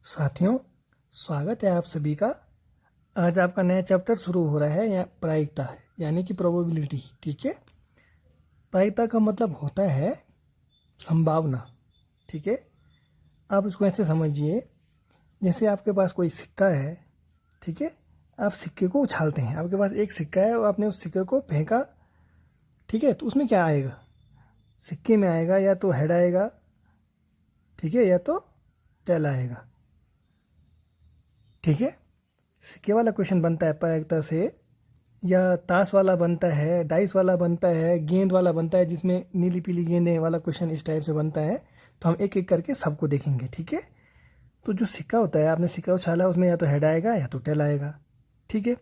साथियों, स्वागत है आप सभी का। आज आपका नया चैप्टर शुरू हो रहा है या प्रायिकता यानी कि प्रोबेबिलिटी। ठीक है, प्रायिकता का मतलब होता है संभावना। ठीक है, आप इसको ऐसे समझिए, जैसे आपके पास कोई सिक्का है। ठीक है, आप सिक्के को उछालते हैं, आपके पास एक सिक्का है और आपने उस सिक्के को फेंका। ठीक है, तो उसमें क्या आएगा? सिक्के में आएगा या तो हेड आएगा, ठीक है, या तो टेल आएगा। ठीक है, सिक्के वाला क्वेश्चन बनता है प्रायिकता से, या ताश वाला बनता है, डाइस वाला बनता है, गेंद वाला बनता है जिसमें नीली पीली गेंदें वाला क्वेश्चन इस टाइप से बनता है। तो हम एक एक करके सबको देखेंगे। ठीक है, तो जो सिक्का होता है, आपने सिक्का उछाला, उसमें या तो हेड आएगा या तो टेल आएगा। ठीक है,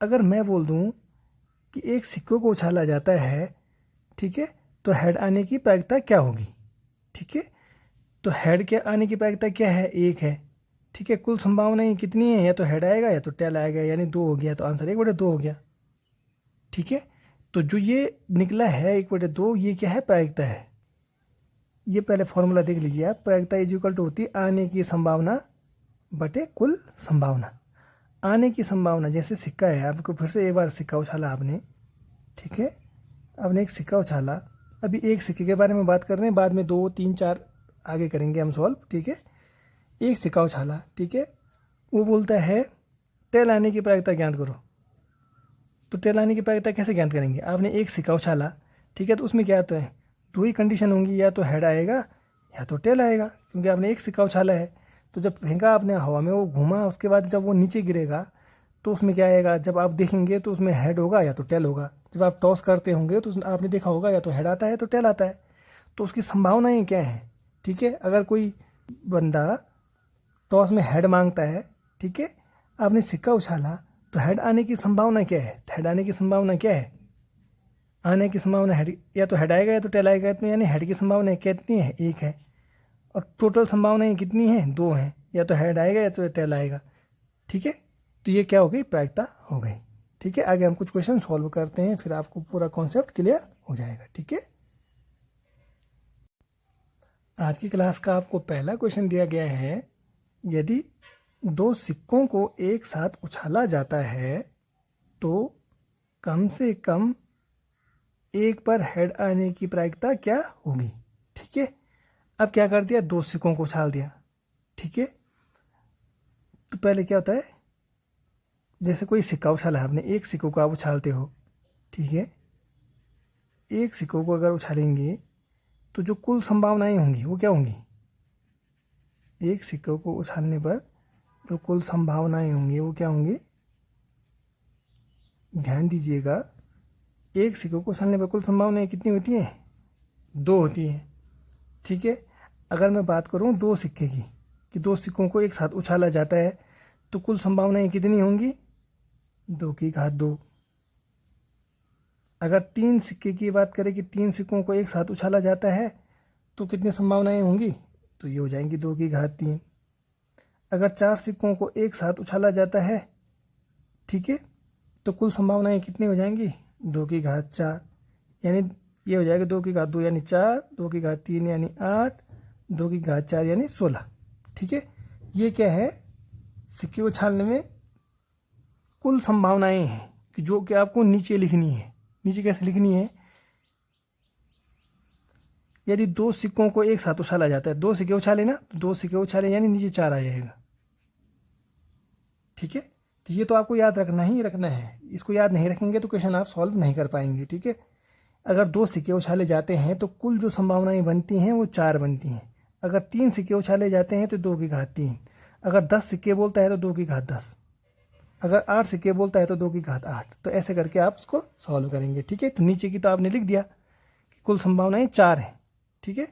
अगर मैं बोल दूं कि एक सिक्कों को उछाला जाता है, ठीक है, तो हेड आने की प्रायिकता क्या होगी? ठीक है, तो हेड के आने की प्रायिकता क्या है? एक है। ठीक है, कुल संभावनाएं कितनी है? या तो हेड आएगा या तो टेल आएगा, यानी 2 हो गया। तो आंसर 1/2 हो गया। ठीक है, तो जो ये निकला है 1/2, ये क्या है? प्रायिकता है। ये पहले फॉर्मूला देख लीजिए आप। प्रायिकता इज इक्वल टू होती है आने की संभावना बटे कुल संभावना। आने की संभावना, जैसे सिक्का है, आपको फिर से एक बार सिक्का उछाला आपने। ठीक है, आपने एक सिक्का उछाला। अभी एक सिक्के के बारे में बात कर रहे हैं, बाद में 2, 3, 4 आगे करेंगे हम सॉल्व। ठीक है, एक सिक्का उछाला, ठीक है, वो बोलता है टेल आने की प्रायिकता ज्ञात करो। तो टेल आने की प्रायिकता कैसे ज्ञात करेंगे? आपने एक सिक्का उछाला, ठीक है, तो उसमें क्या तो है, 2 ही कंडीशन होंगी, या तो हेड आएगा या तो टेल आएगा, क्योंकि आपने एक सिक्का उछाला है। तो जब फेंका आपने हवा में, वो घूमा, उसके बाद जब वो नीचे गिरेगा तो उसमें क्या आएगा? जब आप देखेंगे तो उसमें हेड होगा या तो टेल होगा। जब आप टॉस करते होंगे तो आपने देखा होगा या तो हेड आता है तो टेल आता है। तो उसकी संभावनाएं क्या हैं? ठीक है, अगर कोई बंदा टॉस में हेड मांगता है, ठीक है, आपने सिक्का उछाला, तो हेड आने की संभावना क्या है? हेड आने की संभावना क्या है? आने की संभावना हेड, या तो हेड आएगा या तो टेल आएगा। तो यानी हेड की संभावना कितनी है? 1 है। और टोटल संभावनाएं कितनी हैं? 2 हैं। या तो हेड आएगा या तो टेल आएगा। ठीक है, तो ये क्या हो गई? प्रायिकता हो गई। ठीक है, आगे हम कुछ क्वेश्चन सॉल्व करते हैं, फिर आपको पूरा कॉन्सेप्ट क्लियर हो जाएगा। ठीक है, आज की क्लास का आपको पहला क्वेश्चन दिया गया है, यदि 2 सिक्कों को एक साथ उछाला जाता है तो कम से कम एक पर हेड आने की प्रायिकता क्या होगी? ठीक है, अब क्या कर दिया? 2 सिक्कों को उछाल दिया। ठीक है, तो पहले क्या होता है, जैसे कोई सिक्का उछाला है आपने, एक सिक्कों को आप उछालते हो। ठीक है, एक सिक्कों को अगर उछालेंगे तो जो कुल संभावनाएं होंगी वो क्या होंगी? एक सिक्कों को उछालने पर जो कुल संभावनाएं होंगी वो क्या होंगी? ध्यान दीजिएगा, एक सिक्कों को उछालने पर कुल संभावनाएं कितनी होती हैं? 2 होती हैं। ठीक है, अगर मैं बात करूं 2 सिक्के की, कि 2 सिक्कों को एक साथ उछाला जाता है, तो कुल संभावनाएं कितनी होंगी? 2 की घात 2। अगर 3 सिक्के की बात करें कि 3 सिक्कों को एक साथ उछाला जाता है, तो कितनी संभावनाएं होंगी? तो ये हो जाएंगी 2 की घात 3। अगर 4 सिक्कों को एक साथ उछाला जाता है, ठीक है, तो कुल संभावनाएं कितनी हो जाएंगी? 2 की घात 4। यानी ये हो जाएगा 2 की घात 2 यानी 4, 2 की घात 3 यानी 8, 2 की घात 4 यानी 16। ठीक है, ये क्या है? सिक्के उछालने में कुल संभावनाएं हैं, कि जो कि आपको नीचे लिखनी है। नीचे कैसे लिखनी है? यदि 2 सिक्कों को एक साथ उछाला जाता है, 2 सिक्के उछाले ना, तो 2 सिक्के उछाले यानी नीचे 4 आ जाएगा। ठीक है, तो ये तो आपको याद रखना ही रखना है। इसको याद नहीं रखेंगे तो क्वेश्चन आप सॉल्व नहीं कर पाएंगे। ठीक है, अगर 2 सिक्के उछाले जाते हैं तो कुल जो संभावनाएं बनती हैं वो 4 बनती हैं। अगर 3 सिक्के उछाले जाते हैं तो 2 की घात 3। अगर 10 सिक्के बोलता है तो 2 की घात 10। अगर 8 सिक्के बोलता है तो 2 की घात 8। तो ऐसे करके आप उसको सॉल्व करेंगे। ठीक है, तो नीचे की तो आपने लिख दिया कि कुल संभावनाएं 4 हैं। ठीक है,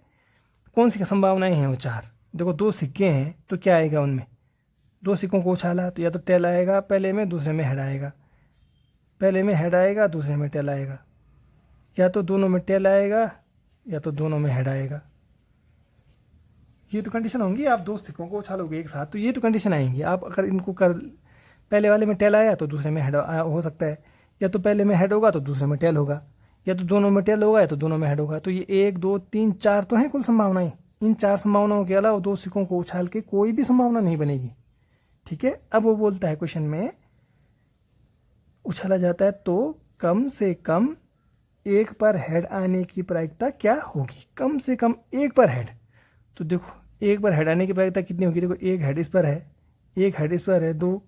कौन सी संभावनाएं हैं वो 4? देखो, 2 सिक्के हैं तो क्या आएगा उनमें? 2 सिक्कों को उछाला तो या तो टेल आएगा पहले में, दूसरे में हेड आएगा। पहले में हेड आएगा, दूसरे में टेल आएगा। या तो दोनों में टेल आएगा या तो दोनों में हेड आएगा। ये तो कंडीशन होंगी। आप 2 सिक्कों को उछालोगे एक साथ तो ये तो कंडीशन आएंगी। आप अगर इनको कर, पहले वाले में टेल आया तो दूसरे में हेड हो सकता है, या तो पहले में हेड होगा तो दूसरे में टेल होगा, या तो दोनों में टेल होगा या तो दोनों में हेड होगा। तो ये 1, 2, 3, 4 तो हैं कुल संभावनाएं। इन 4 संभावनाओं के अलावा 2 सिक्कों को उछाल के कोई भी संभावना नहीं बनेगी। ठीक है, अब वो बोलता है क्वेश्चन में उछाला जाता है तो कम से कम एक पर हेड आने की प्रायिकता क्या होगी। कम से कम एक पर हेड, तो देखो एक पर हेड आने की प्रायिकता कितनी होगी। देखो एक हेड इस पर है, एक हेड इस पर है, दो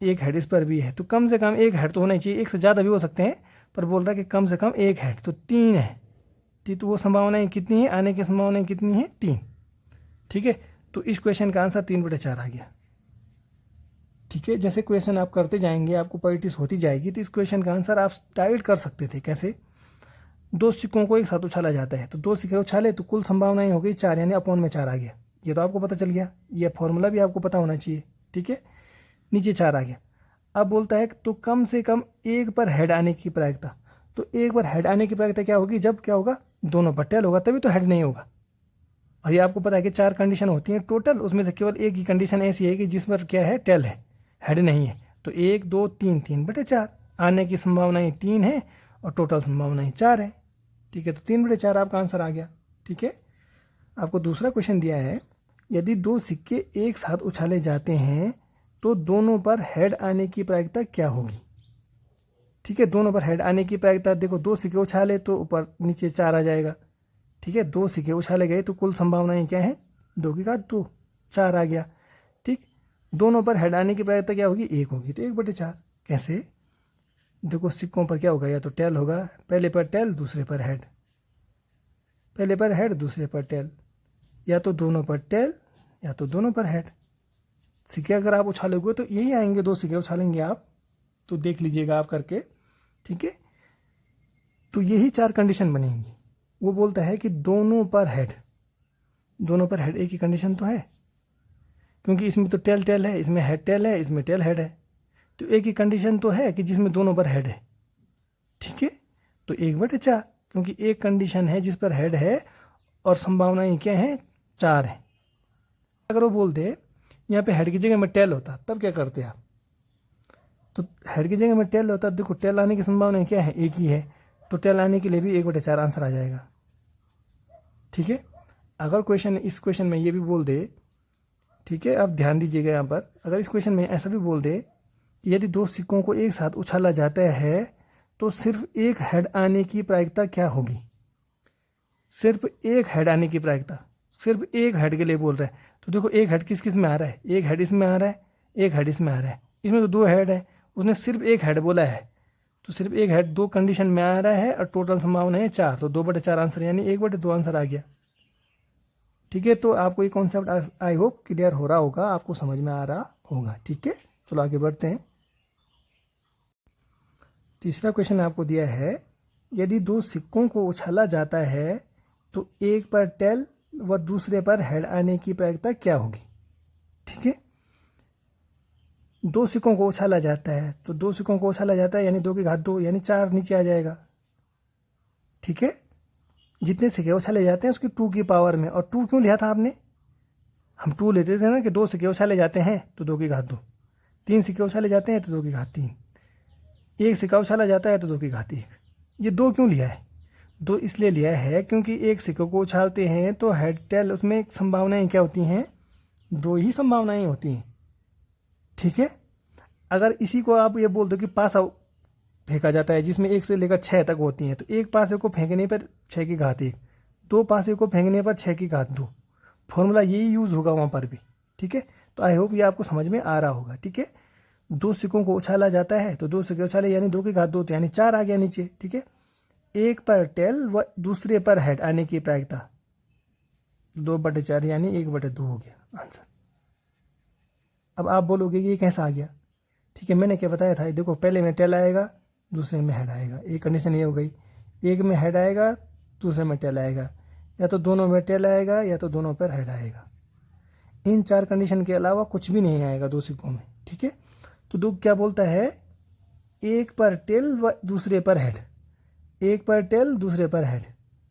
एक हेड इस पर भी है, तो कम से कम एक हेड तो होना ही चाहिए। एक से ज़्यादा भी हो सकते हैं, पर बोल रहा है कि कम से कम एक हेड, तो 3 है। तो वो संभावनाएं कितनी है, आने की संभावनाएं कितनी है, 3। ठीक है, तो इस क्वेश्चन का आंसर 3/4 आ गया। ठीक है, जैसे क्वेश्चन आप करते जाएंगे आपको प्रैक्टिस होती जाएगी, तो इस क्वेश्चन का आंसर आप टाइट कर सकते थे। कैसे, 2 सिक्कों को एक साथ उछाला जाता है, तो 2 सिक्के उछाले तो कुल संभावनाएं हो गई 4, यानी अपॉन में 4 आ गया। ये तो आपको पता चल गया, ये फॉर्मूला भी आपको पता होना चाहिए। ठीक है, नीचे 4 आ गया। अब बोलता है तो कम से कम एक पर हेड आने की प्रायिकता, तो एक पर हेड आने की प्रायिकता क्या होगी, जब क्या होगा, दोनों पर टेल होगा, तभी तो हेड नहीं होगा। और ये आपको पता है कि 4 कंडीशन होती हैं टोटल, उसमें से केवल एक ही कंडीशन ऐसी है कि जिस पर क्या है, टेल है, हेड नहीं है। तो 1 2 3 3/4 आने की संभावनाएं 3 है और टोटल संभावनाएं 4 है। ठीक है, तो 3/4 आपका आंसर आ गया। ठीक है, आपको दूसरा क्वेश्चन दिया है, यदि 2 सिक्के एक साथ उछाले जाते हैं तो दोनों पर हेड आने की प्रायिकता क्या होगी। ठीक है, दोनों पर हेड आने की प्रायिकता, देखो 2 सिक्के उछाले तो ऊपर नीचे 4 आ जाएगा। ठीक है, 2 सिक्के उछाले गए तो कुल संभावनाएं क्या है, 2 की घात 2, 4 आ गया। ठीक, दोनों पर हेड आने की प्रायिकता क्या होगी, 1 होगी, तो 1/4। कैसे, देखो सिक्कों पर क्या होगा, या तो टेल होगा, पहले पर टेल दूसरे पर हेड, पहले पर हेड दूसरे पर टेल, या तो दोनों पर टेल या तो दोनों पर हेड। सिक्के अगर आप उछालोगे तो यही आएंगे, 2 सिक्के उछालेंगे आप, तो देख लीजिएगा आप करके। ठीक है, तो यही 4 कंडीशन बनेंगी। वो बोलता है कि दोनों पर हेड, दोनों पर हेड एक ही कंडीशन तो है, क्योंकि इसमें तो टेल टेल है, इसमें हेड टेल है, इसमें टेल हेड है, तो एक ही कंडीशन तो है कि जिसमें दोनों पर हेड है। ठीक है, तो 1/4, क्योंकि एक कंडीशन है जिस पर हेड है और संभावनाएं क्या हैं, 4 है। अगर वो बोल दे यहाँ पे हेड की जगह में टेल होता, तब क्या करते आप, तो हेड की जगह में टेल होता, देखो टेल आने की संभावना क्या है, एक ही है, तो टेल आने के लिए भी 1/4 आंसर आ जाएगा। ठीक है, अगर क्वेश्चन इस क्वेश्चन में ये भी बोल दे, ठीक है, आप ध्यान दीजिएगा यहाँ पर, अगर इस क्वेश्चन में ऐसा भी बोल दे कि यदि 2 सिक्कों को एक साथ उछाला जाता है तो सिर्फ एक हेड आने की प्रायिकता क्या होगी। सिर्फ एक हेड आने की प्रायिकता, सिर्फ एक हेड के लिए बोल रहा है, तो देखो एक हेड किस किस में आ रहा है, एक हेड इसमें आ रहा है, एक हेड इसमें आ रहा है, इसमें तो 2 हेड है, उसने सिर्फ एक हेड बोला है, तो सिर्फ एक हेड 2 कंडीशन में आ रहा है और टोटल संभावना है 4, तो 2/4 आंसर, यानी 1/2 आंसर आ गया। ठीक है, तो आपको ये कॉन्सेप्ट आई होप क्लियर हो रहा होगा, आपको समझ में आ रहा होगा। ठीक है, चलो आगे बढ़ते हैं। तीसरा क्वेश्चन आपको दिया है, यदि 2 सिक्कों को उछाला जाता है तो एक पर टेल व दूसरे पर हेड आने की प्रायिकता क्या होगी। ठीक है, 2 सिक्कों को उछाला जाता है, तो 2 सिक्कों को उछाला जाता है यानी 2 की घात 2, यानी 4 नीचे आ जाएगा। ठीक है, जितने सिक्के उछाले जाते हैं उसकी 2 की पावर में, और 2 क्यों लिया था आपने, हम 2 लेते थे ना कि 2 सिक्के उछाले जाते हैं तो 2 की घात 2, 3 सिक्के उछाले जाते हैं तो 2 की घात 3, एक सिक्का उछाला जाता है तो 2 की घात 1। ये 2 क्यों लिया है, 2 इसलिए लिया है क्योंकि एक सिक्के को उछालते हैं तो हेड टेल, उसमें संभावनाएं क्या होती हैं, 2 ही संभावनाएं होती हैं। ठीक है, अगर इसी को आप ये बोल दो कि पासा फेंका जाता है जिसमें 1 से लेकर 6 तक होती हैं, तो एक पासे को फेंकने पर 6 की घात 1, 2 पासे को फेंकने पर 6 की घात 2, फॉर्मूला यही यूज़ होगा वहाँ पर भी। ठीक है, तो आई होप ये आपको समझ में आ रहा होगा। ठीक है, 2 सिक्कों को उछाला जाता है तो 2 सिक्के उछाले यानी 2 की घात 2, तो यानी 4 आ गया नीचे। ठीक है, एक पर टेल व दूसरे पर हेड आने की प्रायिकता 2/4 यानी 1/2 हो गया आंसर। अब आप बोलोगे कि ये कैसा आ गया। ठीक है, मैंने क्या बताया था, देखो पहले में टेल आएगा दूसरे में हेड आएगा, एक कंडीशन ये हो गई, एक में हेड आएगा दूसरे में टेल आएगा, या तो दोनों में टेल आएगा या तो दोनों पर हेड आएगा। इन 4 कंडीशन के अलावा कुछ भी नहीं आएगा 2 सिक्कों में। ठीक है, तो दो क्या बोलता है, एक पर टेल व दूसरे पर हेड, एक पर टेल दूसरे पर हेड,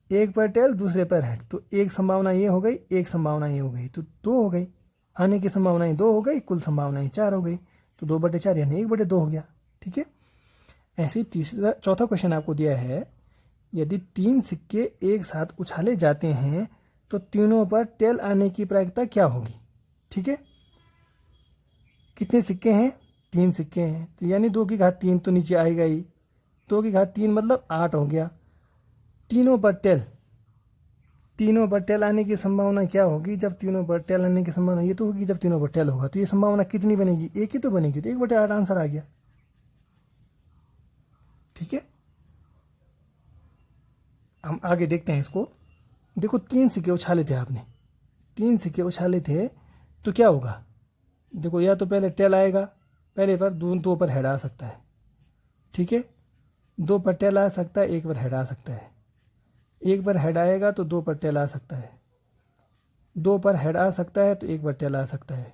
एक पर टेल दूसरे पर हेड, तो एक संभावना ये हो गई, एक संभावना ये हो गई, तो 2 हो गई, आने की संभावनाएं 2 हो गई, कुल संभावनाएं 4 हो गई, तो 2/4 यानी 1/2 हो गया। ठीक है, ऐसे ही चौथा क्वेश्चन आपको दिया है, यदि 3 सिक्के एक साथ उछाले जाते हैं तो तीनों पर टेल आने की प्रायिकता क्या होगी। ठीक है, कितने सिक्के हैं, 3 सिक्के हैं, तो यानी 2 की घात 3 तो नीचे आएगा ही। 2 की घात 3 मतलब 8 हो गया। तीनों पर टेल आने की संभावना क्या होगी, जब तीनों पर टेल आने की संभावना ये तो होगी जब तीनों पर टेल होगा, तो ये संभावना कितनी बनेगी, एक ही तो बनेगी, तो 1/8 आंसर आ गया। ठीक है, हम आगे देखते हैं इसको। देखो 3 सिक्के उछाले थे आपने, 3 सिक्के उछाले थे, तो क्या होगा, देखो या तो पहले टेल आएगा, पहले पर दो पर हेड आ सकता है। ठीक है, 2 पर टेल आ सकता है, 1 पर हेड आ सकता है। 1 पर हेड आएगा तो 2 पर टेल आ सकता है, 2 पर हेड आ सकता है तो 1 पर टेल आ सकता है।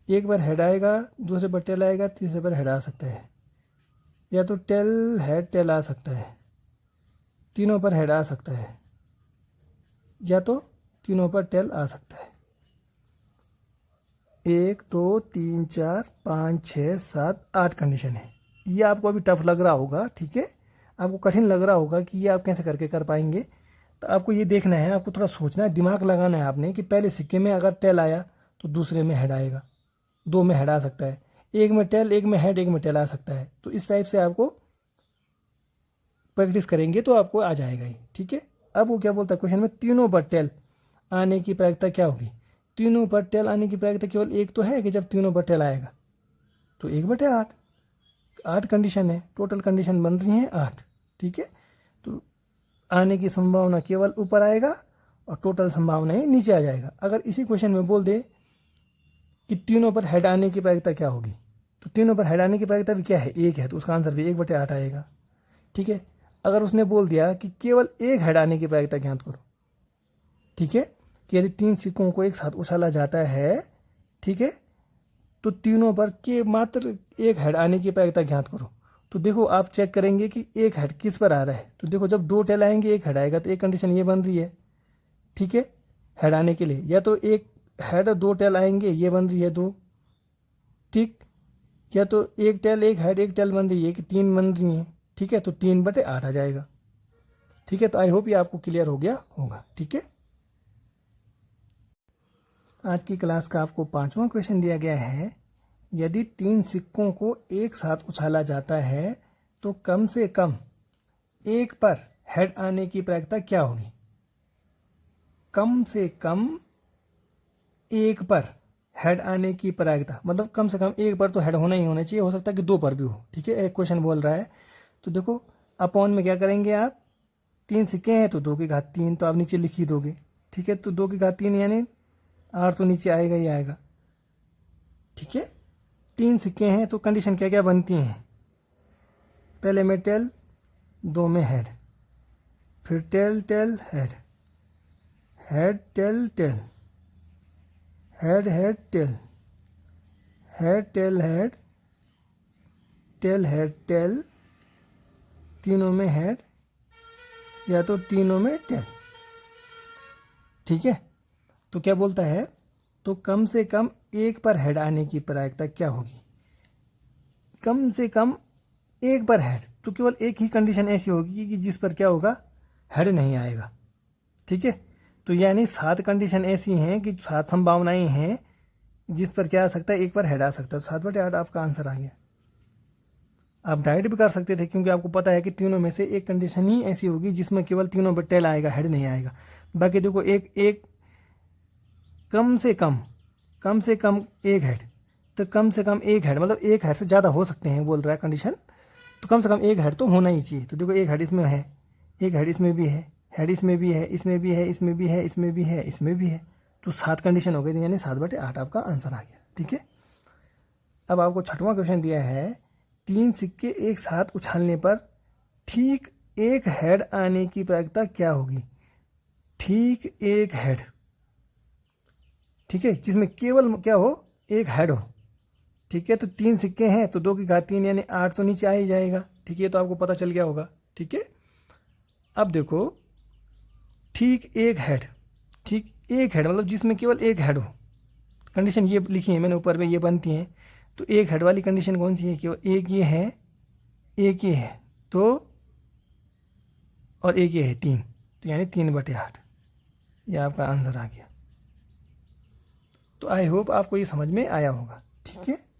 1 पर हेड आएगा, दूसरे पर टेल आएगा, तीसरे पर हेड आ सकता है। या तो टेल आ सकता है, तीनों पर हेड आ सकता है, या तो तीनों पर टेल आ सकता है। 1 2 3 4 5 6 7 8 कंडीशन है। ये आपको अभी टफ लग रहा होगा, ठीक है, आपको कठिन लग रहा होगा कि ये आप कैसे करके कर पाएंगे। तो आपको ये देखना है, आपको थोड़ा सोचना है, दिमाग लगाना है आपने कि पहले सिक्के में अगर टेल आया तो दूसरे में हेड आएगा, 2 में हेड आ सकता है, 1 में टेल, 1 में हेड, 1 में टेल आ सकता है। तो इस टाइप से आपको प्रैक्टिस करेंगे तो आपको आ जाएगा ही। ठीक है, अब वो क्या बोलता है क्वेश्चन में, तीनों पर टेल आने की प्रायिकता क्या होगी। तीनों पर टेल आने की प्रायिकता केवल एक तो है कि जब तीनों पर टेल आएगा तो 1/8, 8 कंडीशन है, टोटल कंडीशन बन रही हैं 8। ठीक है, तो आने की संभावना केवल ऊपर आएगा और टोटल संभावना ही नीचे आ जाएगा। अगर इसी क्वेश्चन में बोल दे कि तीनों पर हेड आने की प्रायिकता क्या होगी, तो तीनों पर हेड आने की प्रायिकता भी क्या है, 1 है, तो उसका आंसर भी 1/8 आएगा। ठीक है, अगर उसने बोल दिया कि केवल 1 हेड आने की प्रायिकता ज्ञात करो, ठीक है, कि यदि 3 सिक्कों को एक साथ उछाला जाता है, ठीक है, तो तीनों पर के मात्र 1 हेड आने की प्रायिकता ज्ञात करो। तो देखो आप चेक करेंगे कि 1 हेड किस पर आ रहा है, तो देखो जब 2 टेल आएंगे 1 हेड आएगा, तो एक कंडीशन ये बन रही है। ठीक है, हेड आने के लिए या तो 1 हेड और 2 टेल आएंगे, ये बन रही है 2। ठीक, या तो 1 टेल 1 हेड 1 टेल बन रही है कि 3 बन रही हैं। ठीक है, तो 3/8 आ जाएगा। ठीक है, तो आई होप ये आपको क्लियर हो गया होगा। ठीक है, आज की क्लास का आपको 5वां क्वेश्चन दिया गया है, यदि 3 सिक्कों को एक साथ उछाला जाता है तो कम से कम 1 पर हेड आने की प्रायिकता क्या होगी। कम से कम 1 पर हेड आने की प्रायिकता मतलब कम से कम 1 पर तो हेड होना ही होना चाहिए, हो सकता है कि 2 पर भी हो। ठीक है, एक क्वेश्चन बोल रहा है, तो देखो अपॉन में क्या करेंगे आप, 3 सिक्के हैं तो 2 की घात 3 तो आप नीचे लिख ही दोगे। ठीक है, तो 2 की घात 3 यानी 8 तो नीचे आएगा ही आएगा। ठीक है, 3 सिक्के हैं तो कंडीशन क्या क्या बनती हैं, पहले में टेल, 2 में हेड, फिर tail tail head, head tail tail, head head tail, head tail head, tail head tail, तीनों में हेड या तो तीनों में टेल। ठीक है, तो क्या बोलता है, तो कम से कम 1 पर हेड आने की प्रायिकता क्या होगी। कम से कम 1 पर हेड, तो केवल एक ही कंडीशन ऐसी होगी कि जिस पर क्या होगा, हेड नहीं आएगा। ठीक है, तो यानी 7 कंडीशन ऐसी हैं कि 7 संभावनाएं हैं जिस पर क्या आ सकता है, 1 पर हेड आ सकता है। 7/8 आपका आंसर आ गया। आप डायरेक्ट भी कर सकते थे क्योंकि आपको पता है कि तीनों में से एक कंडीशन ही ऐसी होगी जिसमें केवल तीनों पर टेल आएगा, हेड नहीं आएगा। बाकी देखो एक एक कम से कम 1 हेड, तो कम से कम 1 हेड मतलब 1 हेड से ज़्यादा हो सकते हैं बोल रहा है कंडीशन, तो कम से कम 1 हेड तो होना ही चाहिए। तो देखो 1 हेड इसमें है, 1 हेड इसमें भी है, हेड इसमें भी है, इसमें भी है, इसमें भी है, इसमें भी है, इसमें भी है, तो 7 कंडीशन हो गई, यानी 7/8 आपका आंसर आ गया। ठीक है, अब आपको 6वां क्वेश्चन दिया है, 3 सिक्के एक साथ उछालने पर ठीक 1 हेड आने की प्रायिकता क्या होगी। ठीक 1 हेड, ठीक है, जिसमें केवल क्या हो, 1 हेड हो। ठीक है, तो 3 सिक्के हैं तो 2 की घात 3 यानी 8 तो नीचे आ ही जाएगा। ठीक है, तो आपको पता चल गया होगा। ठीक है, अब देखो ठीक 1 हेड, ठीक 1 हेड मतलब जिसमें केवल 1 हेड हो, कंडीशन ये लिखी है मैंने ऊपर में, ये बनती हैं। तो 1 हेड वाली कंडीशन कौन सी है, केवल एक ये है, एक ये है, तो और एक ये है 3, तो यानी 3/8। ये आपका आंसर आ गया। तो आई होप आपको ये समझ में आया होगा। ठीक है।